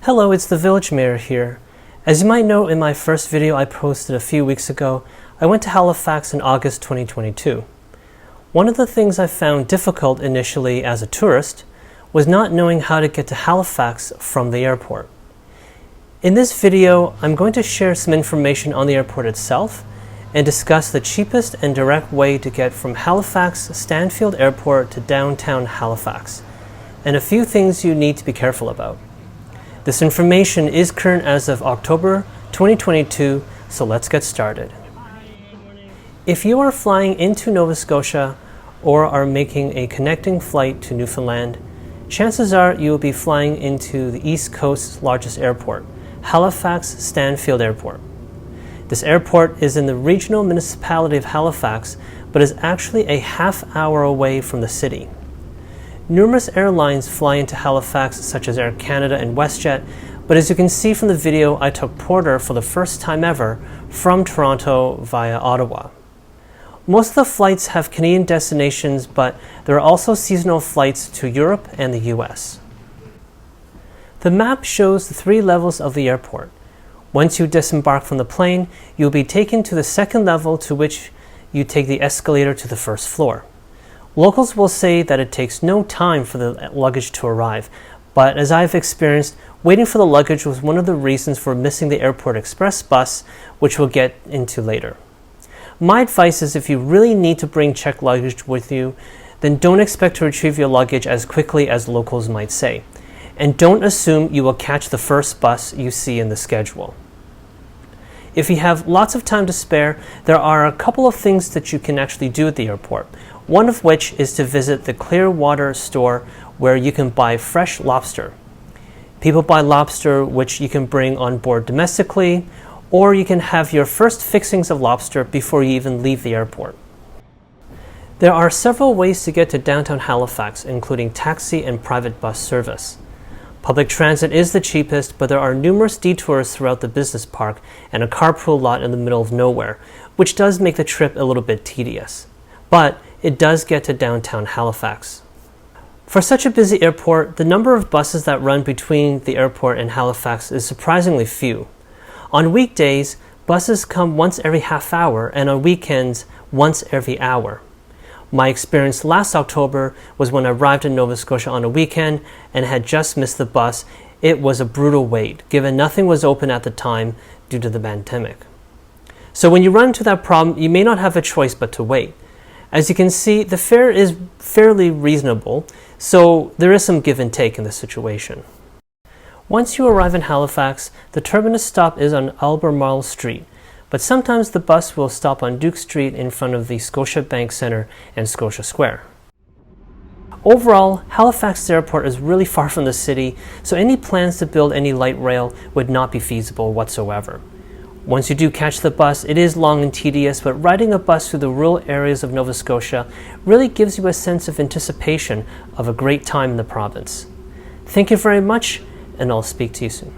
Hello, it's the Village Mayor here. As you might know, in my first video I posted a few weeks ago, I went to Halifax in August 2022. One of the things I found difficult initially as a tourist was not knowing how to get to Halifax from the airport. In this video, I'm going to share some information on the airport itself and discuss the cheapest and direct way to get from Halifax Stanfield Airport to Downtown Halifax, and a few things you need to be careful about. This information is current as of October 2022, so let's get started. If you are flying into Nova Scotia or are making a connecting flight to Newfoundland, chances are you will be flying into the East Coast's largest airport, Halifax Stanfield Airport. This airport is in the regional municipality of Halifax, but is actually a half-hour away from the city. Numerous airlines fly into Halifax, such as Air Canada and WestJet, but as you can see from the video, I took Porter for the first time ever from Toronto via Ottawa. Most of the flights have Canadian destinations, but there are also seasonal flights to Europe and the US. The map shows the 3 levels of the airport. Once you disembark from the plane, you'll be taken to the second level, to which you take the escalator to the first floor. Locals will say that it takes no time for the luggage to arrive, but as I've experienced, waiting for the luggage was one of the reasons for missing the Airport Express bus, which we'll get into later. My advice is, if you really need to bring checked luggage with you, then don't expect to retrieve your luggage as quickly as locals might say. And don't assume you will catch the first bus you see in the schedule. If you have lots of time to spare, there are a couple of things that you can actually do at the airport. One of which is to visit the Clearwater store, where you can buy fresh lobster. People buy lobster which you can bring on board domestically, or you can have your first fixings of lobster before you even leave the airport. There are several ways to get to downtown Halifax, including taxi and private bus service. Public transit is the cheapest, but there are numerous detours throughout the business park and a carpool lot in the middle of nowhere, which does make the trip a little bit tedious. But it does get to downtown Halifax. For such a busy airport, the number of buses that run between the airport and Halifax is surprisingly few. On weekdays, buses come once every half hour, and on weekends, once every hour. My experience last October was when I arrived in Nova Scotia on a weekend and had just missed the bus. It was a brutal wait, given nothing was open at the time due to the pandemic. So when you run into that problem, you may not have a choice but to wait. As you can see, the fare is fairly reasonable, so there is some give and take in this situation. Once you arrive in Halifax, the terminus stop is on Albemarle Street, but sometimes the bus will stop on Duke Street in front of the Scotia Bank Centre and Scotia Square. Overall, Halifax Airport is really far from the city, so any plans to build any light rail would not be feasible whatsoever. Once you do catch the bus, it is long and tedious, but riding a bus through the rural areas of Nova Scotia really gives you a sense of anticipation of a great time in the province. Thank you very much, and I'll speak to you soon.